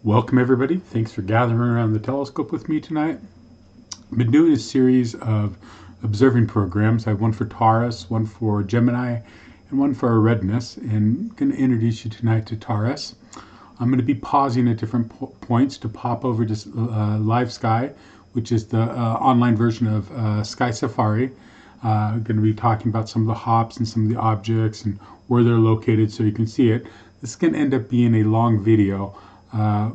Welcome everybody. Thanks for gathering around the telescope with me tonight. I've been doing a series of observing programs. I have one for Taurus, one for Gemini, and one for Redness, and I'm going to introduce you tonight to Taurus. I'm going to be pausing at different points to pop over to Live Sky, which is the online version of Sky Safari. I'm going to be talking about some of the hops and some of the objects and where they're located so you can see it. This is going to end up being a long video.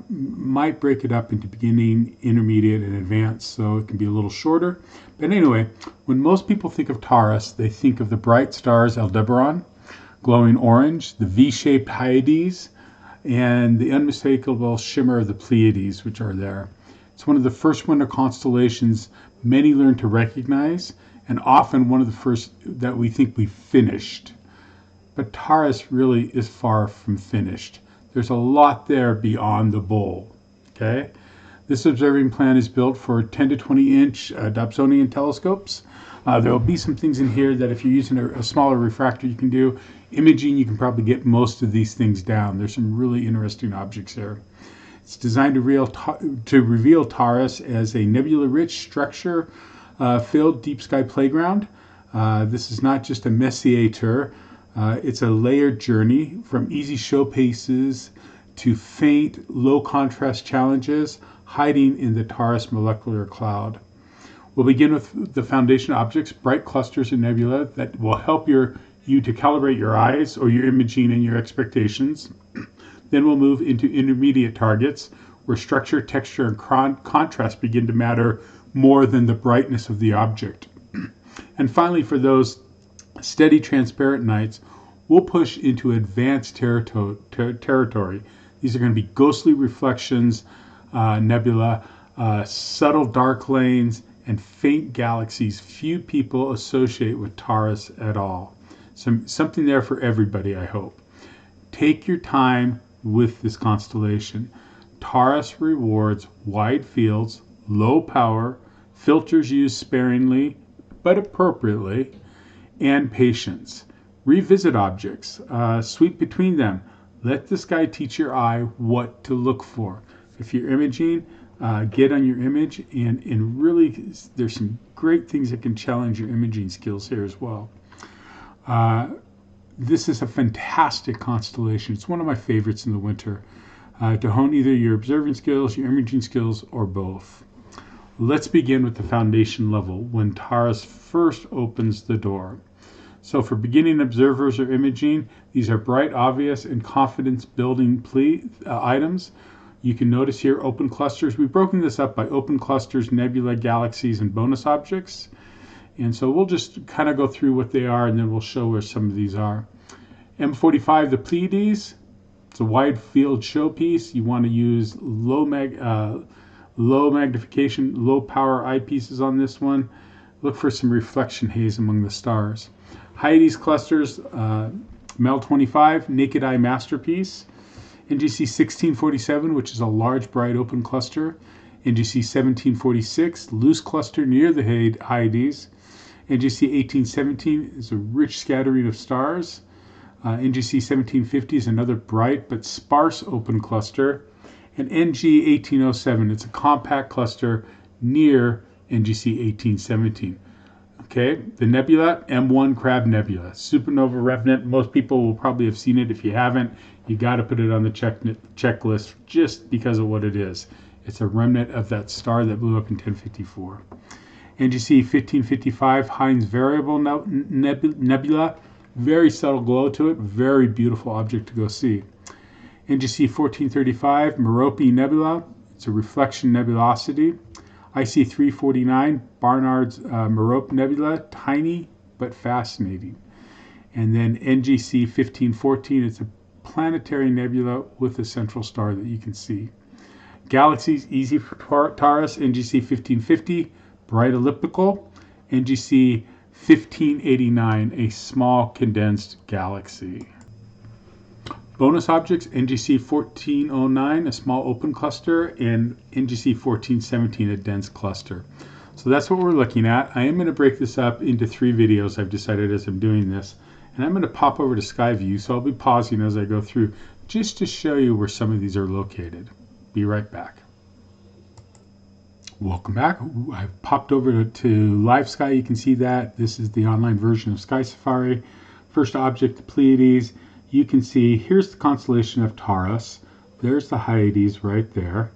Might break it up into beginning, intermediate, and advanced, so it can be a little shorter. But anyway, when most people think of Taurus, they think of the bright stars Aldebaran, glowing orange, the V-shaped Hyades, and the unmistakable shimmer of the Pleiades, which are there. It's one of the first winter constellations many learn to recognize, and often one of the first that we think we've finished. But Taurus really is far from finished. There's a lot there beyond the bowl. Okay, this observing plan is built for 10 to 20 inch Dobsonian telescopes. There will be some things in here that if you're using a smaller refractor you can do. Imaging, you can probably get most of these things down. There's some really interesting objects there. It's designed to reveal Taurus as a nebula-rich structure filled deep sky playground. This is not just a Messier tour. It's a layered journey from easy showpieces to faint, low contrast challenges hiding in the Taurus Molecular Cloud. We'll begin with the foundation objects, bright clusters and nebula that will help you to calibrate your eyes or your imaging and your expectations. Then we'll move into intermediate targets where structure, texture, and contrast begin to matter more than the brightness of the object. And finally, for those steady, transparent nights, we'll push into advanced territory. These are going to be ghostly reflections, nebula, subtle dark lanes, and faint galaxies few people associate with Taurus at all. Something there for everybody, I hope. Take your time with this constellation. Taurus rewards wide fields, low power, filters used sparingly but appropriately, and patience. Revisit objects, sweep between them. Let the sky teach your eye what to look for. If you're imaging, get on your image, and really there's some great things that can challenge your imaging skills here as well. This is a fantastic constellation. It's one of my favorites in the winter to hone either your observing skills, your imaging skills, or both. Let's begin with the foundation level when Taurus first opens the door. So for beginning observers or imaging, these are bright, obvious, and confidence-building items. You can notice here open clusters. We've broken this up by open clusters, nebula, galaxies, and bonus objects. And so we'll just kind of go through what they are, and then we'll show where some of these are. M45, the Pleiades. It's a wide field showpiece. You want to use low magnification, low power eyepieces on this one. Look for some reflection haze among the stars. Hyades clusters, MEL 25, naked eye masterpiece. NGC 1647, which is a large, bright, open cluster. NGC 1746, loose cluster near the Hyades. NGC 1817 is a rich scattering of stars. NGC 1750 is another bright but sparse open cluster. And NG 1807, it's a compact cluster near NGC 1817. Okay, the nebula, M1 Crab Nebula, supernova remnant. Most people will probably have seen it. If you haven't, you got to put it on the checklist just because of what it is. It's a remnant of that star that blew up in 1054. NGC 1555, Heinz Variable Nebula, very subtle glow to it, very beautiful object to go see. NGC 1435, Merope Nebula, it's a reflection nebulosity. IC 349, Barnard's Merope Nebula, tiny but fascinating. And then NGC 1514, it's a planetary nebula with a central star that you can see. Galaxies, easy for Taurus, NGC 1550, bright elliptical. NGC 1589, a small condensed galaxy. Bonus objects, NGC 1409, a small open cluster, and NGC 1417, a dense cluster. So that's what we're looking at. I am going to break this up into 3 videos, I've decided, as I'm doing this. And I'm going to pop over to Sky View, so I'll be pausing as I go through just to show you where some of these are located. Be right back. Welcome back. I've popped over to Live Sky. You can see that. This is the online version of Sky Safari. First object, the Pleiades. You can see here's the constellation of Taurus. There's the Hyades right there.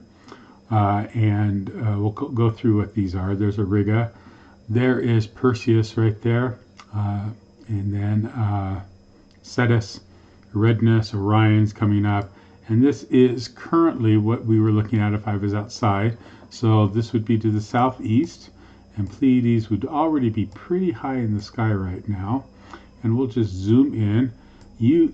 We'll go through what these are. There's Auriga. There is Perseus right there. And then Cetus, Redness, Orion's coming up. And this is currently what we were looking at if I was outside. So this would be to the southeast, and Pleiades would already be pretty high in the sky right now. And we'll just zoom in.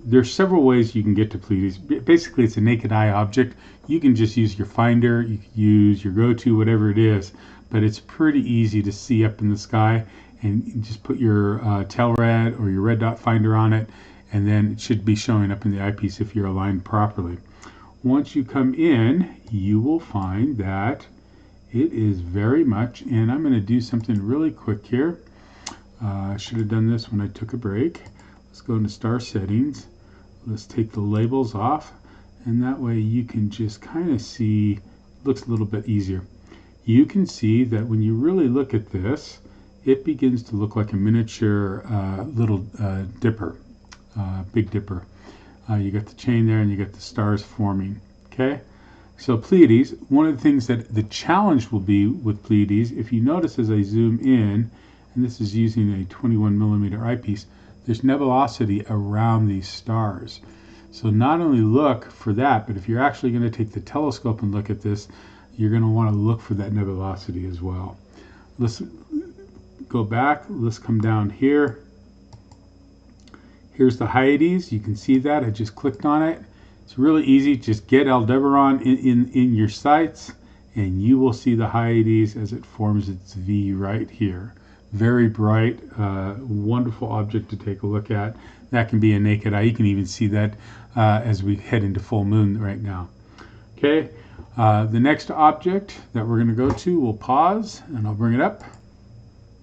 There's several ways you can get to Pleiades. Basically, it's a naked eye object. You can just use your finder, you can use your go-to, whatever it is, but it's pretty easy to see up in the sky. And you just put your Telrad or your red dot finder on it, and then it should be showing up in the eyepiece if you're aligned properly. Once you come in, you will find that it is very much, and I'm going to do something really quick here. I should have done this when I took a break. Let's go into star settings. Let's take the labels off, and that way you can just kind of see, looks a little bit easier. You can see that when you really look at this, it begins to look like a miniature little dipper, Big Dipper. You got the chain there and you got the stars forming. Okay, so Pleiades, one of the things that the challenge will be with Pleiades, if you notice as I zoom in, and this is using a 21 millimeter eyepiece, there's nebulosity around these stars. So not only look for that, but if you're actually going to take the telescope and look at this, you're going to want to look for that nebulosity as well. Let's go back. Let's come down here. Here's the Hyades. You can see that. I just clicked on it. It's really easy. Just get Aldebaran in your sights, and you will see the Hyades as it forms its V right here. Very bright, wonderful object to take a look at. That can be a naked eye. You can even see that as we head into full moon right now. Okay, the next object that we're going to go to, we'll pause, and I'll bring it up.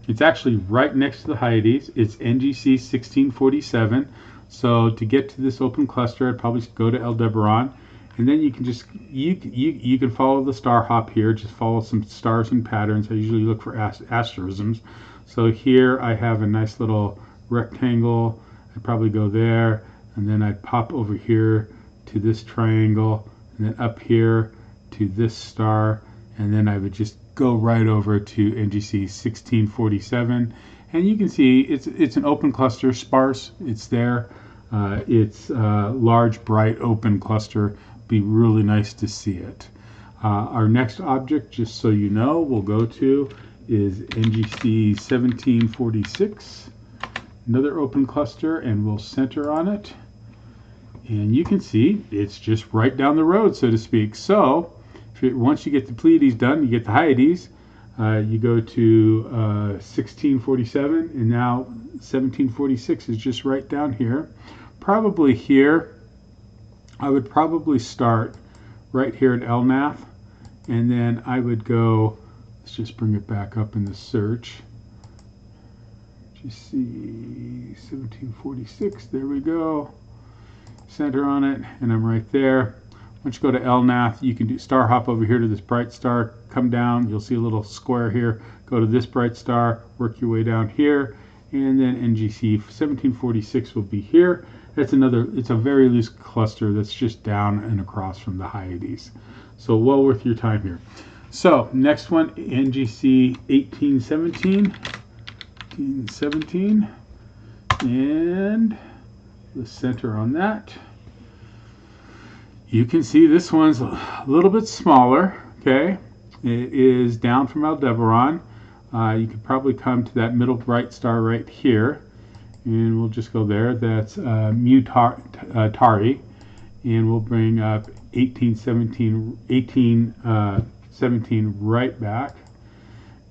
It's actually right next to the Hyades. It's NGC 1647. So to get to this open cluster, I'd probably go to Aldebaran, and then you can just you can follow the star hop here. Just follow some stars and patterns. I usually look for asterisms. So here I have a nice little rectangle. I'd probably go there, and then I'd pop over here to this triangle, and then up here to this star, and then I would just go right over to NGC 1647, and you can see it's an open cluster, sparse. It's there. It's a large, bright, open cluster. Be really nice to see it. Our next object, just so you know, we'll go to is NGC 1746. Another open cluster, and we'll center on it. And you can see it's just right down the road, so to speak. So once you get the Pleiades done, you get the Hyades, you go to 1647, and now 1746 is just right down here. Probably here, I would probably start right here at Elnath, and then I would go, let's just bring it back up in the search. Just see 1746, there we go. Center on it, and I'm right there. Once you go to Elnath, you can do star hop over here to this bright star, come down, you'll see a little square here, go to this bright star, work your way down here, and then NGC 1746 will be here. It's a very loose cluster that's just down and across from the Hyades. So well worth your time here. So next one, NGC 1817, and the center on that. You can see this one's a little bit smaller, okay? It is down from Aldebaran. You could probably come to that middle bright star right here, and we'll just go there. That's Mu Tauri, and we'll bring up 1817 right back,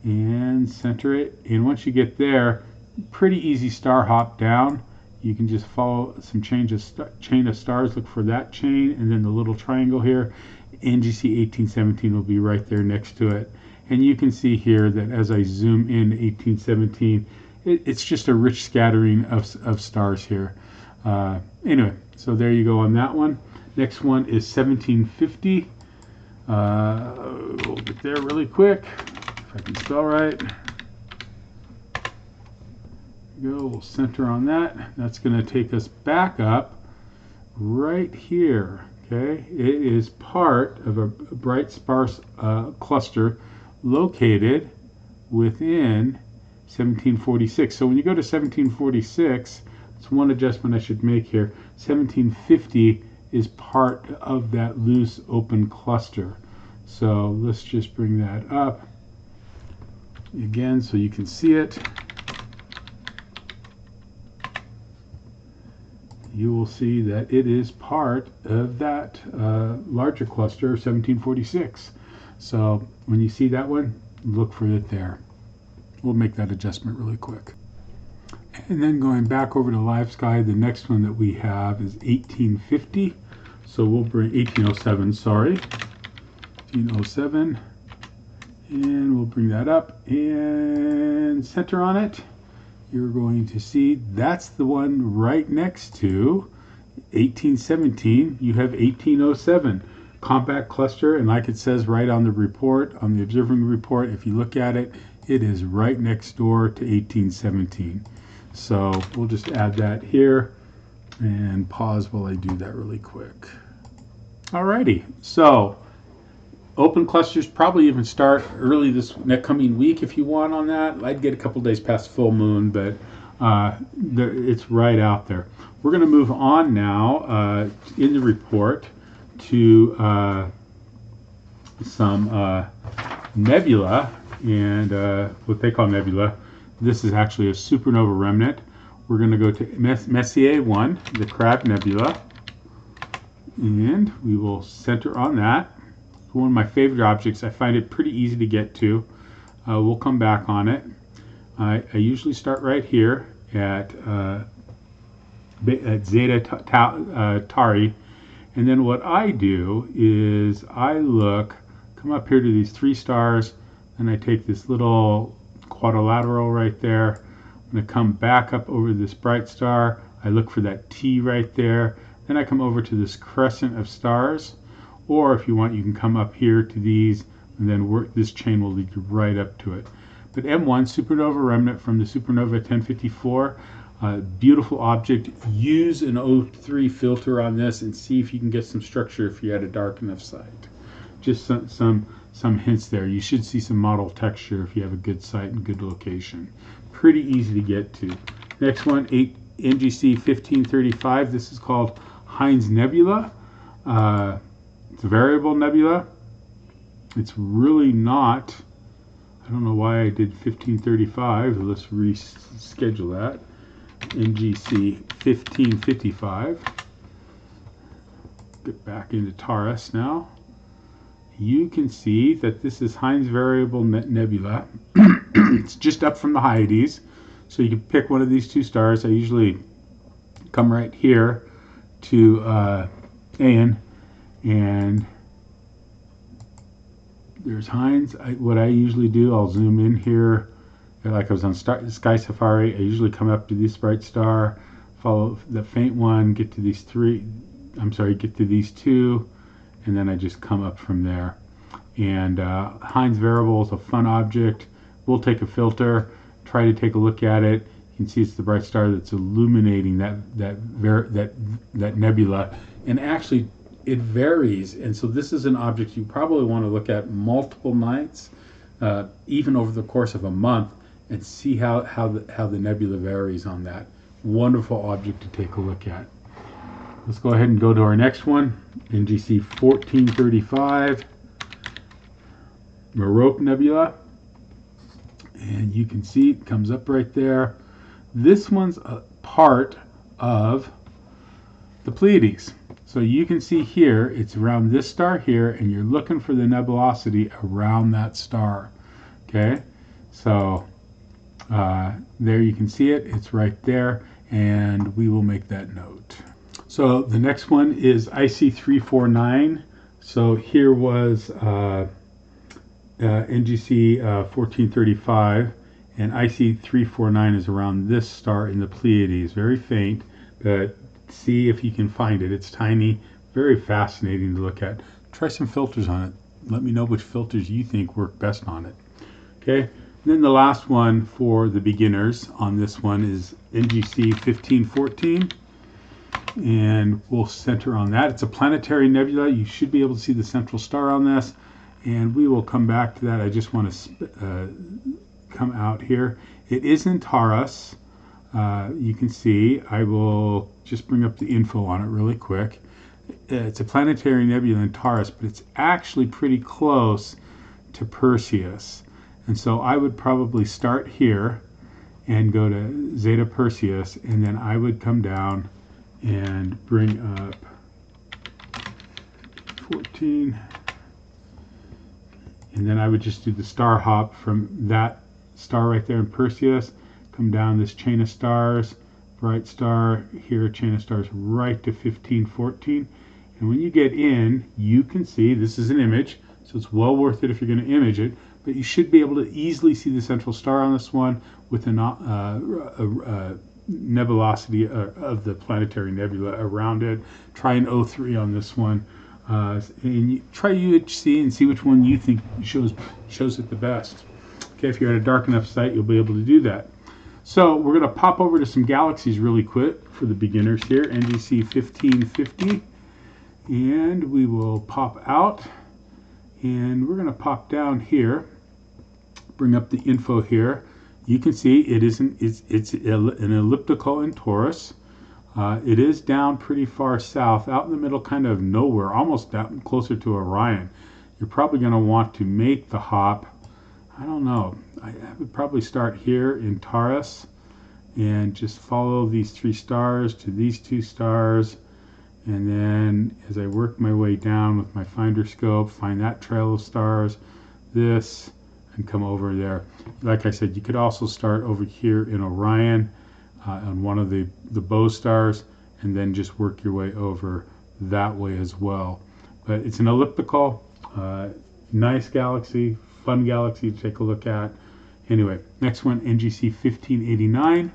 and center it. And once you get there, pretty easy star hop down. You can just follow some chain of stars, look for that chain, and then the little triangle here. NGC 1817 will be right there next to it. And you can see here that as I zoom in 1817, it's just a rich scattering of stars here. Anyway, so there you go on that one. Next one is 1750. We'll get there really quick, if I can spell right. Go, we'll center on that. That's going to take us back up right here. Okay, it is part of a bright sparse cluster located within 1746. So when you go to 1746, that's one adjustment I should make here. 1750 is part of that loose open cluster. So let's just bring that up again so you can see it. You will see that it is part of that larger cluster of 1746. So when you see that one, look for it there. We'll make that adjustment really quick. And then going back over to Live Sky, the next one that we have is 1850. So we'll bring 1807, sorry. 1807. And we'll bring that up and center on it. You're going to see that's the one right next to 1817. You have 1807 compact cluster, and like it says right on the report, on the observing report, if you look at it, it is right next door to 1817. So we'll just add that here and pause while I do that really quick. Alrighty, so open clusters probably even start early this coming week if you want on that. I'd get a couple days past full moon, but it's right out there. We're going to move on now in the report to some nebula, and what they call nebula. This is actually a supernova remnant. We're going to go to Messier 1, the Crab Nebula, and we will center on that. One of my favorite objects. I find it pretty easy to get to. We'll come back on it. I usually start right here at Zeta Tauri, and then what I do is I come up here to these three stars, and I take this little quadrilateral right there. I'm going to come back up over this bright star. I look for that T right there. Then I come over to this crescent of stars. Or if you want, you can come up here to these, and then this chain will lead you right up to it. But M1, supernova remnant from the supernova 1054, beautiful object. Use an O3 filter on this and see if you can get some structure if you had a dark enough sight. Just some hints there. You should see some model texture if you have a good site and good location. Pretty easy to get to. Next one, NGC 1535. This is called Heinz Nebula. It's a variable nebula. It's really not, I don't know why I did 1535. Let's reschedule that. NGC 1555. Get back into Taurus now. You can see that this is Heinz variable nebula. It's just up from the Hyades. So you can pick one of these two stars. I usually come right here to AN. And there's Heinz. What I usually do, I'll zoom in here. Like I was on Sky Safari, I usually come up to this bright star, follow the faint one, get to these two, and then I just come up from there. And Heinz variable is a fun object. We'll take a filter, try to take a look at it. You can see it's the bright star that's illuminating that nebula, and actually it varies, and so this is an object you probably want to look at multiple nights, even over the course of a month, and see how the nebula varies on that. Wonderful object to take a look at. Let's go ahead and go to our next one, NGC 1435, Merope Nebula, and you can see it comes up right there. This one's a part of the Pleiades. So you can see here, it's around this star here, and you're looking for the nebulosity around that star. Okay, so there you can see it. It's right there, and we will make that note. So the next one is IC349. So here was NGC 1435, and IC349 is around this star in the Pleiades. Very faint, but see if you can find it. It's tiny, very fascinating to look at. Try some filters on it. let me know which filters you think work best on it. Okay, and then the last one for the beginners on this one is NGC 1514, and we'll center on that. It's a planetary nebula. You should be able to see the central star on this, and we will come back to that. I just want to come out here. It is in Taurus. You can see, I will just bring up the info on it really quick. It's a planetary nebula in Taurus, but it's actually pretty close to Perseus. And so I would probably start here and go to Zeta Perseus, and then I would come down and bring up 14. And then I would just do the star hop from that star right there in Perseus, come down this chain of stars, bright star, here a chain of stars right to 1514. And when you get in, you can see, this is an image, so it's well worth it if you're going to image it, but you should be able to easily see the central star on this one with a nebulosity of the planetary nebula around it. Try an O3 on this one. And try UHC and see which one you think shows it the best. Okay, if you're at a dark enough site, you'll be able to do that. So we're going to pop over to some galaxies really quick for the beginners here, NGC 1550. And we will pop out, and we're going to pop down here, bring up the info here. You can see it's an elliptical in Taurus. It is down pretty far south, out in the middle, kind of nowhere, almost down closer to Orion. You're probably going to want to make the hop. I don't know. I would probably start here in Taurus and just follow these 3 stars to these 2 stars. And then as I work my way down with my finder scope, find that trail of stars, this, and come over there. Like I said, you could also start over here in Orion on one of the bow stars, and then just work your way over that way as well. But it's an elliptical, nice galaxy, fun galaxy to take a look at. Anyway, next one, NGC 1589.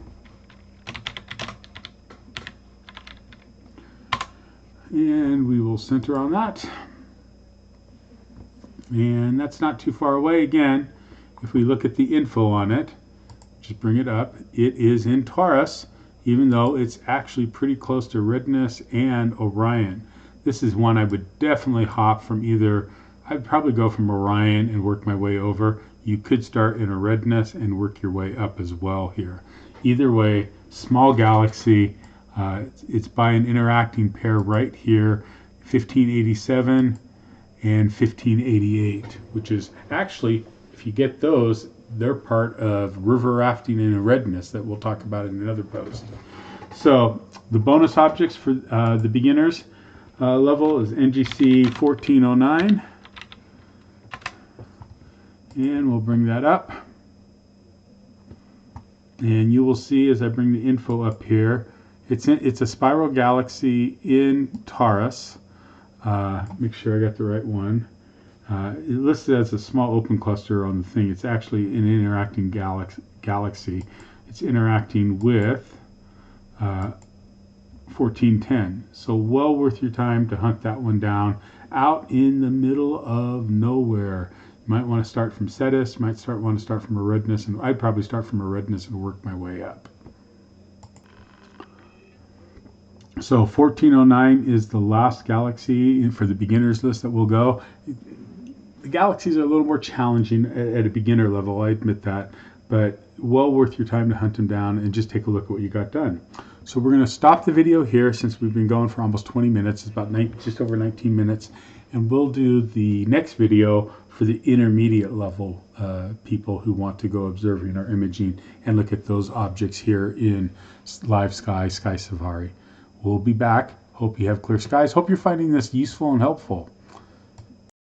And we will center on that. And that's not too far away. Again, if we look at the info on it, just bring it up. It is in Taurus, even though it's actually pretty close to Redness and Orion. This is one I would definitely hop from either. I'd probably go from Orion and work my way over. You could start in a Redness and work your way up as well here. Either way, small galaxy. It's by an interacting pair right here, 1587 and 1588, which is actually, if you get those, they're part of river rafting in a Redness that we'll talk about in another post. So the bonus objects for the beginners level is NGC 1409. And we'll bring that up. And you will see as I bring the info up here, it's a spiral galaxy in Taurus. Make sure I got the right one. It listed as a small open cluster on the thing. It's actually an interacting galaxy. It's interacting with 1410. So well worth your time to hunt that one down out in the middle of nowhere. You might want to start from Cetus, you might want to start from Eridanus, and I'd probably start from Eridanus and work my way up. So 1409 is the last galaxy for the beginners list that will go. The galaxies are a little more challenging at a beginner level, I admit that, but well worth your time to hunt them down and just take a look at what you got done. So we're going to stop the video here since we've been going for almost 20 minutes. It's about just over 19 minutes. And we'll do the next video for the intermediate level people who want to go observing or imaging and look at those objects here in Live Sky, Sky Safari. We'll be back. Hope you have clear skies. Hope you're finding this useful and helpful.